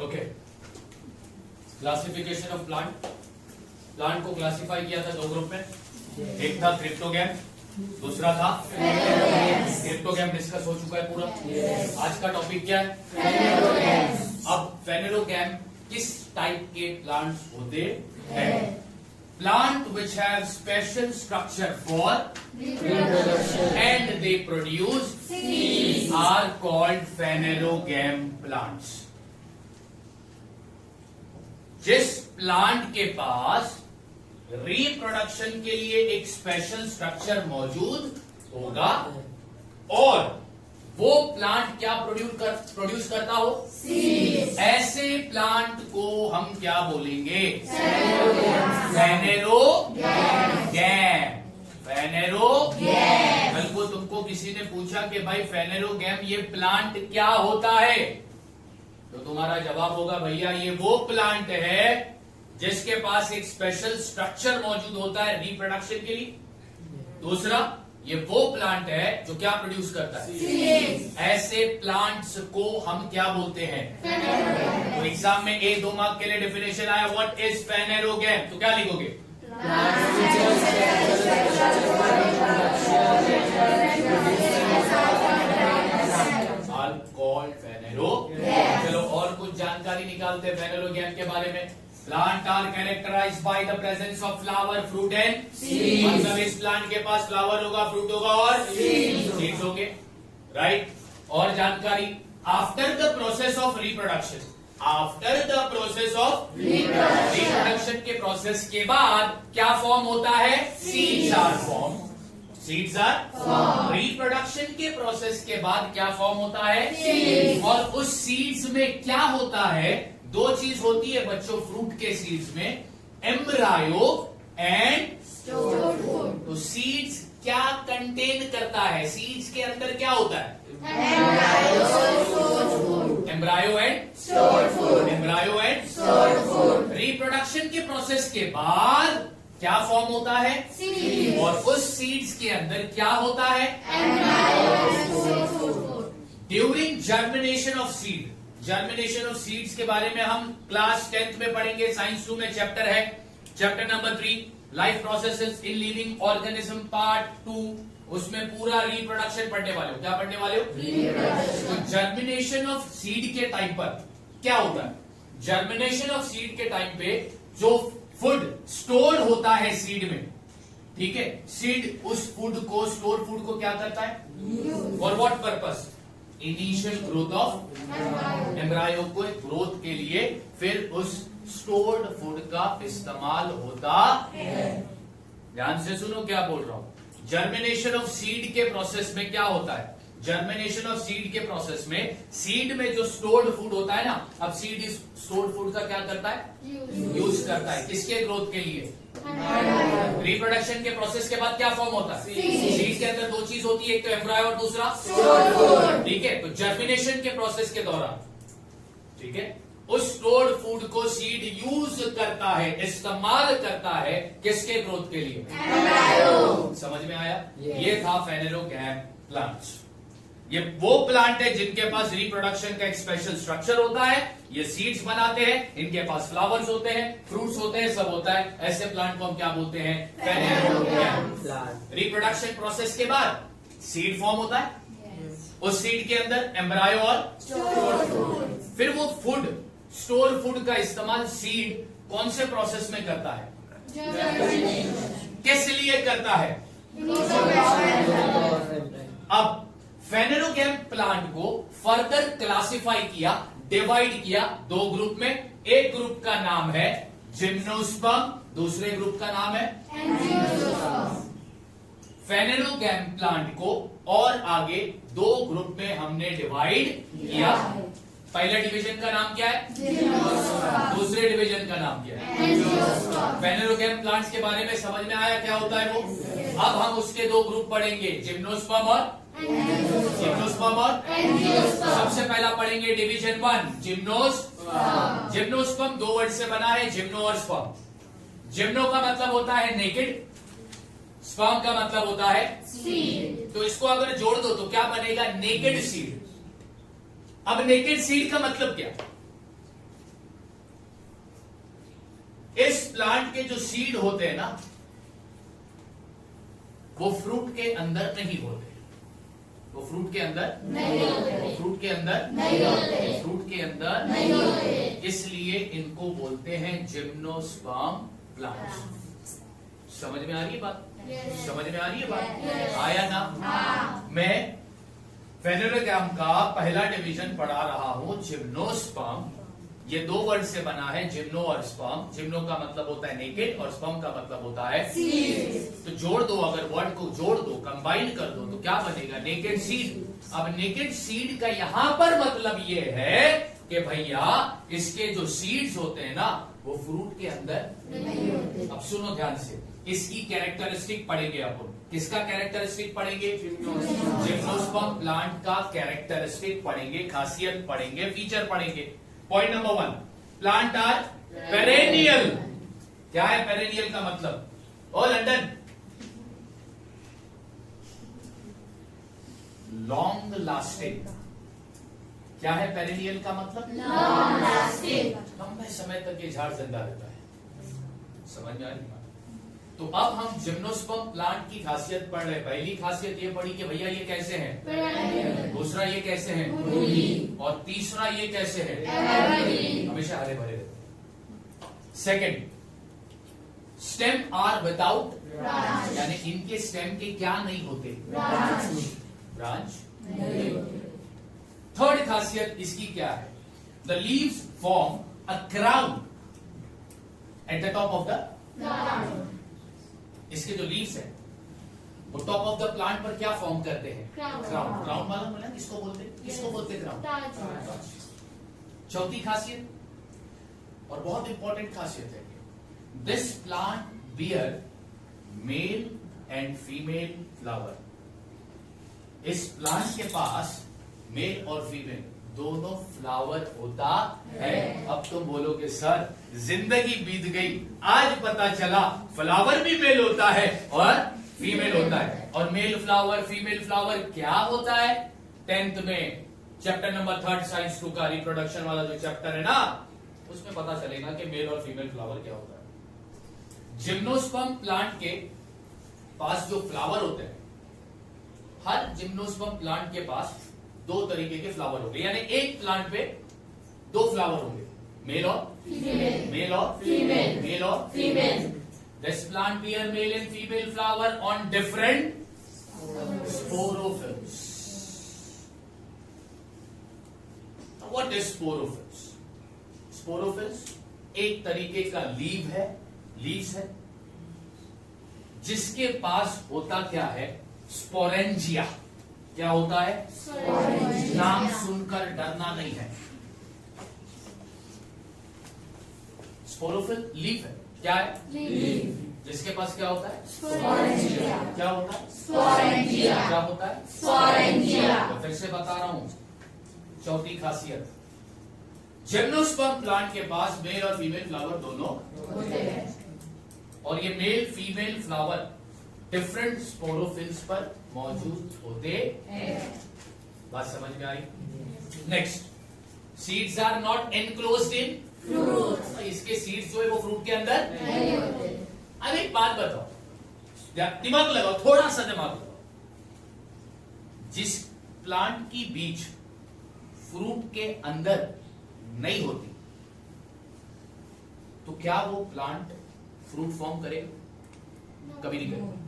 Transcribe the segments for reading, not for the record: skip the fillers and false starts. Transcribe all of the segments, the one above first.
Okay, classification of plant. Plant को classify किया था दो ग्रुप में, एक था क्रिप्टोगैम, दूसरा था क्रिप्टोगैम। डिस्कस हो चुका है पूरा। आज का टॉपिक क्या है? अब फेनेरोगैम किस टाइप के प्लांट्स होते हैं? Plant which have special structure for and they produce are called phanerogam plants. जिस प्लांट के पास रिप्रोडक्शन के लिए एक स्पेशल स्ट्रक्चर मौजूद होगा और वो प्लांट क्या प्रोड्यूस करता हो, ऐसे प्लांट को हम क्या बोलेंगे? फेनेरोगैम। फेनेरोगैम। कल को तुमको किसी ने पूछा कि भाई फेनेरोगैम ये प्लांट क्या होता है, तो तुम्हारा जवाब होगा भैया ये वो प्लांट है जिसके पास एक स्पेशल स्ट्रक्चर मौजूद होता है रिप्रोडक्शन के लिए। दूसरा, ये वो प्लांट है जो क्या प्रोड्यूस करता है। ऐसे प्लांट्स को हम क्या बोलते हैं? तो एग्जाम में 1-2 मार्क के लिए डेफिनेशन आया, व्हाट इज फेनेरोगैम, तो क्या लिखोगे? कॉल्ड फेनेरोगैम। चलो और कुछ जानकारी निकालते हैं फेनेरोगैम के बारे में। Plant are characterized by the presence of flower, fruit and seeds. मतलब इस प्लांट के पास फ्लावर होगा, फ्रूट होगा और सीड्स होंगे, राइट। और जानकारी, after the process of reproduction, after the process of reproduction के प्रोसेस के बाद क्या फॉर्म होता है? Seeds are form. Seeds are reproduction के प्रोसेस के बाद क्या फॉर्म होता है? और उस सीड्स में क्या होता है? दो चीज होती है बच्चों फ्रूट के सीड्स में, एम्ब्रायो एंड स्टोर्ड फूड। तो सीड्स क्या कंटेन करता है? सीड्स के अंदर क्या होता है? Embryo and stored food. Embryo and stored food. Reproduction के प्रोसेस के बाद क्या फॉर्म होता है? सीड। और उस सीड्स के अंदर क्या होता है? During germination of seed. Germination of seeds के बारे में हम क्लास 10th में पढ़ेंगे, साइंस 2 में चैप्टर है, chapter number 3, life processes in living organism part 2। उसमें पूरा रिप्रोडक्शन पढ़ने वाले हो। क्या पढ़ने वाले हो? तो जर्मिनेशन ऑफ सीड के टाइम पर क्या होता है? जर्मिनेशन ऑफ सीड के टाइम पे जो फूड स्टोर होता है सीड में, ठीक है, सीड उस फूड को, स्टोर फूड को क्या करता है? For what purpose? Initial growth of embryo को ग्रोथ के लिए फिर उस स्टोर्ड फूड का इस्तेमाल होता है। ध्यान से सुनो क्या बोल रहा हूं। जर्मिनेशन ऑफ सीड के प्रोसेस में क्या होता है? जर्मिनेशन ऑफ सीड के प्रोसेस में सीड में जो स्टोर्ड फूड होता है ना, अब सीड इस स्टोर्ड फूड का क्या करता है? यूज करता है। किसके ग्रोथ के लिए? रिप्रोडक्शन के प्रोसेस के बाद क्या फॉर्म होता है? सीड के अंदर दो चीज होती है, एक तो एम्ब्रायो और दूसरा स्टोर्ड फूड, ठीक है। तो जर्मिनेशन के प्रोसेस के दौरान, ठीक है, उस स्टोर्ड फूड को सीड यूज करता है, इस्तेमाल करता है, किसके ग्रोथ के लिए? समझ में आया? ये था फेनेरोगैम प्लांट्स। ये वो प्लांट है जिनके पास रिप्रोडक्शन का एक स्पेशल स्ट्रक्चर होता है, ये सीड्स बनाते हैं, इनके पास फ्लावर्स होते हैं, फ्रूट्स होते हैं, सब होता है। ऐसे प्लांट को हम क्या बोलते हैं? फेनेरोगैम। रिप्रोडक्शन प्रोसेस के बाद सीड फॉर्म होता है, उस सीड के अंदर एम्ब्रायो और फिर वो फूड, स्टोर फूड का इस्तेमाल सीड कौन से प्रोसेस में करता है? किस लिए करता है? अब फेनेरोगैम प्लांट को फर्दर क्लासिफाई किया, डिवाइड किया दो ग्रुप में। एक ग्रुप का नाम है जिम्नोस्पर्म, दूसरे ग्रुप का नाम है एंजियोस्पर्म। फेनेरोगैम प्लांट को और आगे दो ग्रुप में हमने डिवाइड किया। पहले डिवीजन का नाम क्या है? जिम्नोस्पर्म। दूसरे डिवीजन का नाम क्या है? एंजियोस्पर्म। फेनेरोगैम प्लांट्स के बारे में समझ में आया क्या होता है वो? अब हम उसके दो ग्रुप पढ़ेंगे, जिम्नोस्पर्म और जिम्नोस्पर्म और एंजियोस्पर्म। सबसे पहला पढ़ेंगे डिवीजन 1, जिम्नोस्पर्म। जिम्नोस्पर्म दो वर्ड से बना है, जिम्नो और स्पर्म। जिम्नो का मतलब होता है नेकेड, स्पर्म का मतलब होता है सीड। तो इसको अगर जोड़ दो तो क्या बनेगा? Naked seed. अब नेकेड सीड का मतलब क्या? प्लांट के जो सीड होते हैं ना, वो फ्रूट के अंदर नहीं होते, वो फ्रूट के अंदर नहीं होते, वो फ्रूट के अंदर नहीं होते, फ्रूट के अंदर नहीं होते, इसलिए इनको बोलते हैं जिम्नोस्पर्म प्लांट्स। समझ में आ रही है बात? समझ में आ रही है बात? आया ना? मैं फेनोलोग्राम का पहला डिवीजन पढ़ा रहा हूं, जिम्नोस्पर्म। ये दो वर्ड से बना है, जिम्नो और स्पर्म। जिम्नो का मतलब होता है नेकेड और स्पर्म का मतलब होता है सीड। तो जोड़ दो, अगर वर्ड को जोड़ दो, कंबाइन कर दो, तो क्या बनेगा? Naked seed. अब नेकेड सीड का यहां पर मतलब ये है कि भैया इसके जो सीड्स होते हैं ना, वो फ्रूट के अंदर नहीं होते। अब सुनो ध्यान से, इसकी कैरेक्टरिस्टिक पढ़ेंगे अपन। किसका कैरेक्टरिस्टिक पढ़ेंगे? जिम्नोस्पर्म प्लांट का कैरेक्टरिस्टिक पढ़ेंगे, खासियत पढ़ेंगे, फीचर पढ़ेंगे। Point number 1, plant are perennial. क्या है पेरेनियल का मतलब? ओ लंदन, लॉन्ग लास्टिंग। क्या है पेरेनियल का मतलब? लॉन्ग लास्टिंग, लंबे समय तक ये झाड़ जिंदा रहता है। समझ में आ रही? तो अब हम जिम्नोस्पर्म प्लांट की खासियत पढ़ रहे हैं। पहली खासियत ये पढ़ी कि भैया ये कैसे हैं, दूसरा ये कैसे हैं, और तीसरा ये कैसे है, हमेशा हरे भरे रहते हैं। सेकेंड, स्टेम आर विदाउट, यानी इनके स्टेम के क्या नहीं होते? ब्रांच। थर्ड खासियत इसकी क्या है? The leaves form a crown at the top of the, इसके जो लीव्स है वो टॉप ऑफ द प्लांट पर क्या फॉर्म करते हैं? क्राउन। क्राउन मालूम है ना किसको बोलते हैं? किसको बोलते हैं? क्राउन। चौथी खासियत और बहुत इंपॉर्टेंट खासियत है, this plant bear male and female flower. इस प्लांट के पास मेल और फीमेल दोनों फ्लावर होता है। अब तुम बोलोगे सर जिंदगी बीत गई, आज पता चला फ्लावर भी मेल होता है और फीमेल होता है। और मेल फ्लावर फीमेल फ्लावर क्या होता है? 10th में चैप्टर नंबर 3 साइंस 2 का रिप्रोडक्शन वाला जो चैप्टर है ना, उसमें पता चलेगा कि मेल और फीमेल फ्लावर क्या होता है। जिम्नोस्पर्म प्लांट के पास जो फ्लावर होते हैं, हर जिम्नोस्पर्म प्लांट के पास दो तरीके के फ्लावर होंगे, यानी एक प्लांट पे दो फ्लावर होंगे, मेल और फीमेल, मेल और फीमेल, मेल और female. This plant bear male and female flower on different sporophylls. What is sporophylls? Sporophylls एक तरीके का लीव्स है, जिसके पास होता क्या है? स्पोरेंजिया। क्या होता है? नाम सुनकर डरना नहीं है। स्पोरोफिल लीफ है। क्या है? लीफ। जिसके पास क्या होता है? स्पोरेंजिया। क्या होता है? स्पोरेंजिया। क्या होता है? स्पोरेंजिया। तो फिर से बता रहा हूं, चौथी खासियत, जिम्नोस्पर्म प्लांट के पास मेल और फीमेल फ्लावर दोनों होते हैं, और ये male female flower different sporophylls पर मौजूद होते हैं। बात समझ में आई? Next, seeds are not enclosed in fruit. इसके सीड्स जो है वो फ्रूट के अंदर नहीं होते। अब एक बात बताओ, दिमाग लगाओ, थोड़ा सा दिमाग लगाओ। जिस प्लांट की बीज फ्रूट के अंदर नहीं होती, तो क्या वो प्लांट फ्रूट फॉर्म करेगा? कभी नहीं करेगा।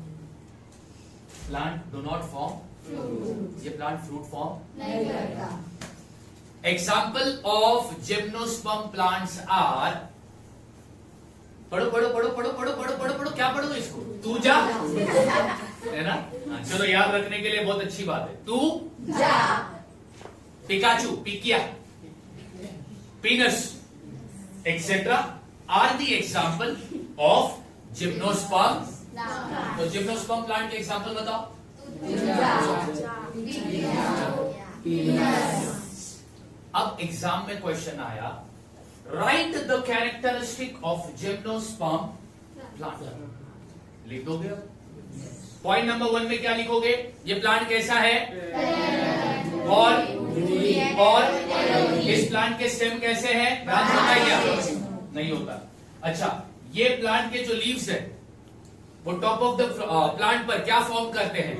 प्लांट डू नॉट फॉर्म, ये प्लांट फ्रूट फॉर्म नहीं करता। Example of gymnosperm plants are, पढ़ो पढ़ो पढ़ो पढ़ो पढ़ो पढ़ो पढ़ो पढ़ो, क्या पढ़ो इसको? तू जा, है ना? चलो याद रखने के लिए बहुत अच्छी बात है। तू जा, पिकाचू, Picea, Pinus etcetera are the example of gymnosperm. तो जिम्नोस्पर्म प्लांट के एग्जाम्पल बताओ। अब एग्जाम में क्वेश्चन आया, write the characteristic of gymnosperm plant. लिख दोगे? पॉइंट नंबर 1 में क्या लिखोगे? ये प्लांट कैसा है? और इस प्लांट के स्टेम कैसे हैं? ब्रांच होता है क्या? नहीं होता। अच्छा, ये प्लांट के जो लीव्स है वो टॉप ऑफ द प्लांट पर क्या फॉर्म करते हैं?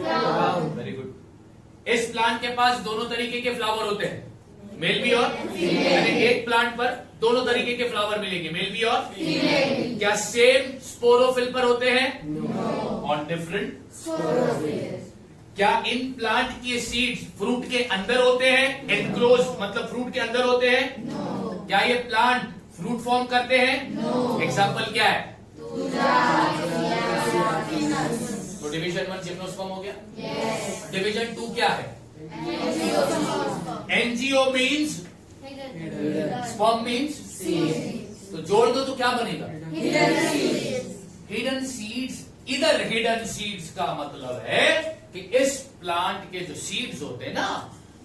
Very good. इस प्लांट के पास दोनों तरीके के फ्लावर होते हैं, मेल भी और फीमेल। एक प्लांट पर दोनों तरीके के फ्लावर मिलेंगे, मेल भी और फीमेल। क्या सेम स्पोरोफिल पर होते हैं? On different sporophyll. क्या इन प्लांट के सीड्स फ्रूट के अंदर होते हैं? एनक्लोज मतलब फ्रूट के अंदर होते हैं? क्या ये प्लांट फ्रूट फॉर्म करते हैं? एग्जाम्पल क्या है? तो डिवीजन 1 जिम्नोस्पर्म हो गया। डिवीजन 2 क्या है? एनजीओ मीन्स स्पर्म मीन्स, तो जोड़ दो तो क्या बनेगा? Hidden seeds. इधर हिडन सीड्स का मतलब है कि इस प्लांट के जो सीड्स होते हैं ना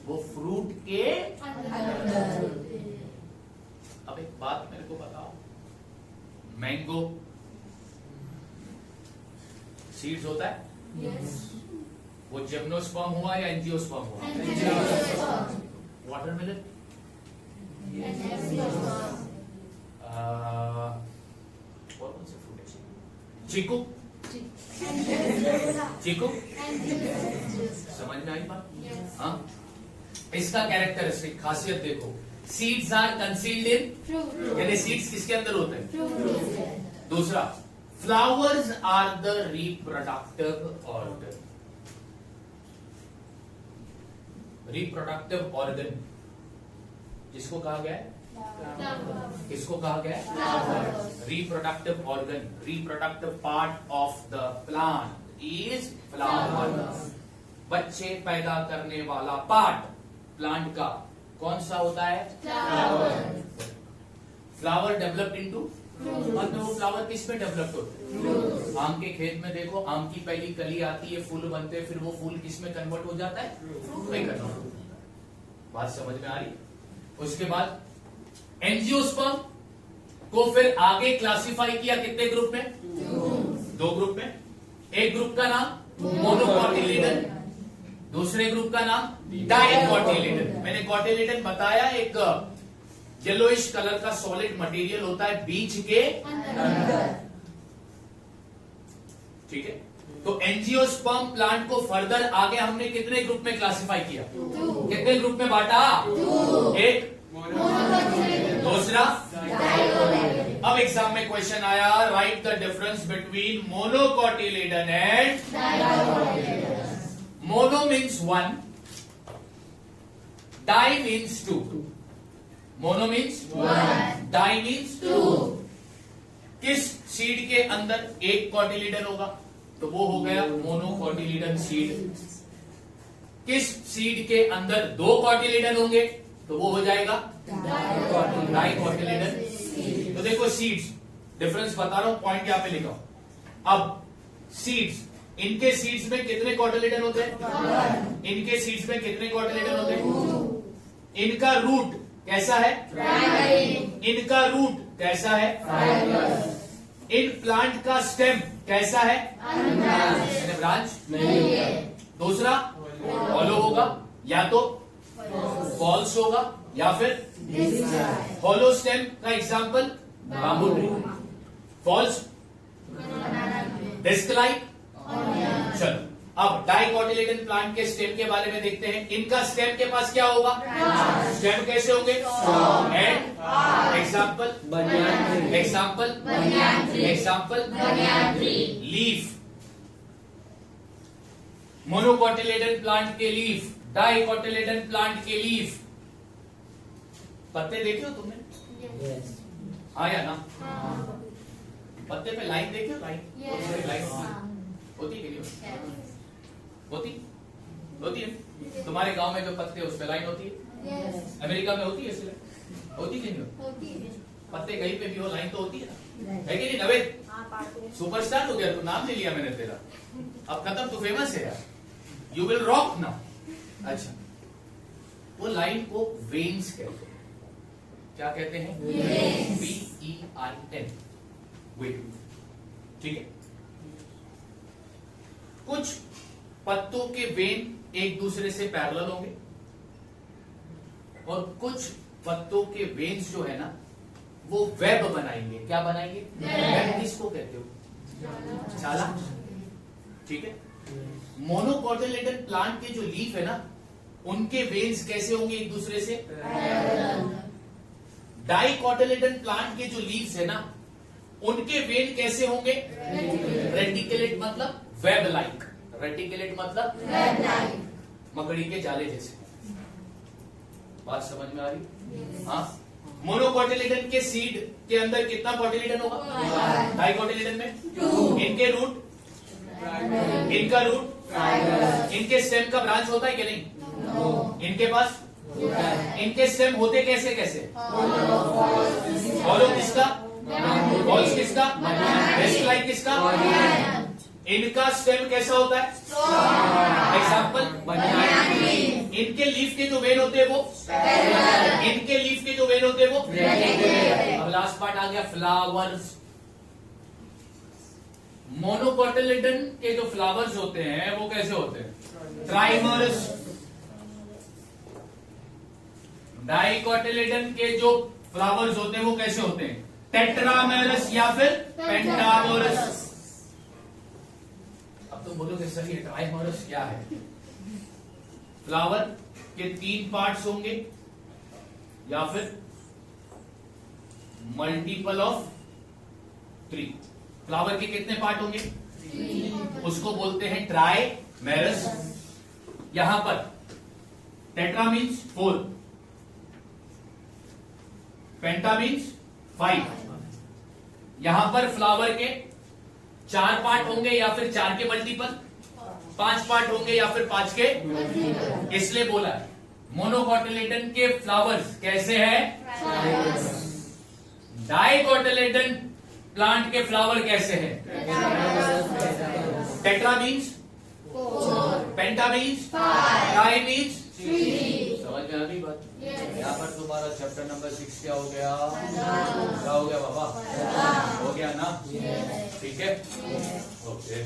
वो फ्रूट के अंदर। अब एक बात मेरे को बताओ, मैंगो सीड्स होता है? वो जिम्नोस्पर्म हुआ या एंजियोस्पर्म हुआ? वाटरमेलन, और कौन सा फ्रूट है? चीकू। चीकू समझ में आई बात? हाँ। इसका कैरेक्टरिस्टिक खासियत देखो, सीड्स आर कंसील्ड इन, यानी सीड्स किसके अंदर होते हैं? दूसरा, flowers are the reproductive organ. Reproductive organ जिसको कहा गया है? किसको कहा गया है? Reproductive organ, reproductive part of the plant is flower. बच्चे पैदा करने वाला पार्ट प्लांट का कौन सा होता है? फ्लावर डेवलप्ड इनटू, और वो फ्लावर किस में डेवलप्ड होते हैं? आम के खेत में देखो, आम की पहली कली आती है, फूल बनते हैं, फिर वो फूल किस में कन्वर्ट हो जाता है? फ्रूट में कन्वर्ट। बात समझ में आ रही? उसके बाद एंजियोस्पर्म को फिर आगे क्लासिफाई किया कितने ग्रुप में? 2 ग्रुप में। एक ग्रुप का नाम मोनोकॉटिलिडन, दूसरे ग्रुप का नाम डाइकॉटिलिडन। मैंने कॉटिलिडन बताया, एक येलोइश कलर का सॉलिड मटेरियल होता है बीज के अंदर। ठीक है, तो एंजियोस्पर्म प्लांट को फर्दर आगे हमने कितने ग्रुप में क्लासिफाई किया? कितने ग्रुप में बांटा? एक, दूसरा। अब एग्जाम में क्वेश्चन आया, write the difference between monocotyledon and dicotyledon. Mono means 1, di means 2। Mono means 1, di means 2। किस सीड के अंदर एक कॉटिलिडन होगा? तो वो हो गया मोनोकॉटिलिडन सीड। किस सीड के अंदर 2 कॉटिलिडन होंगे? तो वो हो जाएगा डाइकॉटिलिडन। तो देखो सीड्स, डिफरेंस बता रहा हूं, पॉइंट यहां पे लिखा हूं। अब सीड्स, इनके सीड्स में कितने कॉटिलिडन होते हैं? इनके सीड्स में कितने कॉटिलिडन होते हैं? इनका रूट कैसा है? इनका रूट कैसा है? इन प्लांट का स्टेम कैसा है? ब्रांच नहीं है। दूसरा, हॉलो होगा, या तो फॉल्स होगा या फिर हॉलो स्टेम का example bamboo tree. False disc like. चलो अब डाइकॉटिलिडन प्लांट के स्टेम के बारे में देखते हैं। इनका स्टेम के पास क्या होगा? स्टेम कैसे होंगे? And example, example, example, leaf. मोनोकॉटिलिडन plant के लीफ, डाइकॉटिलिडन प्लांट के लीफ। पत्ते देखे हो तुमने? हाँ या ना? पत्ते पे लाइन देखे हो? लाइन होती है कि नहीं होती? होती है। तुम्हारे गांव में जो पत्ते उसमें लाइन होती है? अमेरिका में होती है इसलिए होती कि नहीं होती? पत्ते कहीं पे भी हो, लाइन तो होती है कि नहीं? नवेद सुपरस्टार हो गया तू, नाम ले लिया मैंने तेरा, अब खत्म, तू फेमस है यार, यू विल रॉक नाउ। अच्छा, वो लाइन को वेन्स कहते हैं। क्या कहते हैं? VEIN, when. ठीक है, कुछ पत्तों के वेन एक दूसरे से पैरेलल होंगे और कुछ पत्तों के वेन्स जो है ना वो वेब बनाएंगे। क्या बनाएंगे? वेब किसको कहते हो? छाला। ठीक है। मोनोकोटिलेडन प्लांट के जो लीफ है ना, उनके वेन्स कैसे होंगे एक दूसरे से? डाइकोटिलेडन प्लांट के जो लीव्स है ना, उनके वेन कैसे होंगे? रेटिकुलेट मतलब वेब लाइक। रेटिकुलेट मतलब वेब लाइक, मकड़ी के जाले जैसे। बात समझ में आ रही? हाँ। मोनोकोटिलेडन के सीड के अंदर कितना कोटिलेडन होगा? डाइकोटिलेडन में इनके रूट, इनका रूट, इनके स्टेम का ब्रांच होता है कि नहीं? इनके पास इनके स्टेम होते कैसे कैसे? फॉलो किसका? फॉल्स किसका? बेस्ट लाइक किसका? इनका स्टेम कैसा होता है? एग्जाम्पल, इनके लीफ के जो वेन होते हैं वो, इनके लीफ के जो वेन होते हैं वो। अब लास्ट पार्ट आ गया, फ्लावर्स। मोनोकोटिलेडन के जो फ्लावर्स होते हैं वो कैसे होते हैं? ट्राइमर्स। डाइकोटिलेडन के जो फ्लावर्स होते हैं वो कैसे होते हैं? टेट्रामेरस या फिर पेंटामेरस। अब तुम बोलोगे सर ये ट्राइमरस क्या है? फ्लावर के 3 पार्ट्स होंगे या फिर मल्टीपल ऑफ 3। फ्लावर के कितने पार्ट होंगे? 3। उसको बोलते हैं ट्राइमेरस। यहां पर टेट्रा मीन्स 4, पेंटा मीन्स 5। यहां पर फ्लावर के 4 पार्ट होंगे या फिर 4 के मल्टीपल, 5 पार्ट होंगे या फिर 5 के, इसलिए बोला मोनोकोटिलेडन के फ्लावर्स कैसे हैं? डाइकोटिलेडन प्लांट के फ्लावर कैसे हैं? टेट्रा मीन्स 4, पेंटा मीन्स 5, ट्राई मीन्स 3। समझ में आ गई बात? यहाँ पर तुम्हारा चैप्टर नंबर 6 क्या हो गया? क्या हो गया बाबा? हो गया ना? ठीक है, ओके।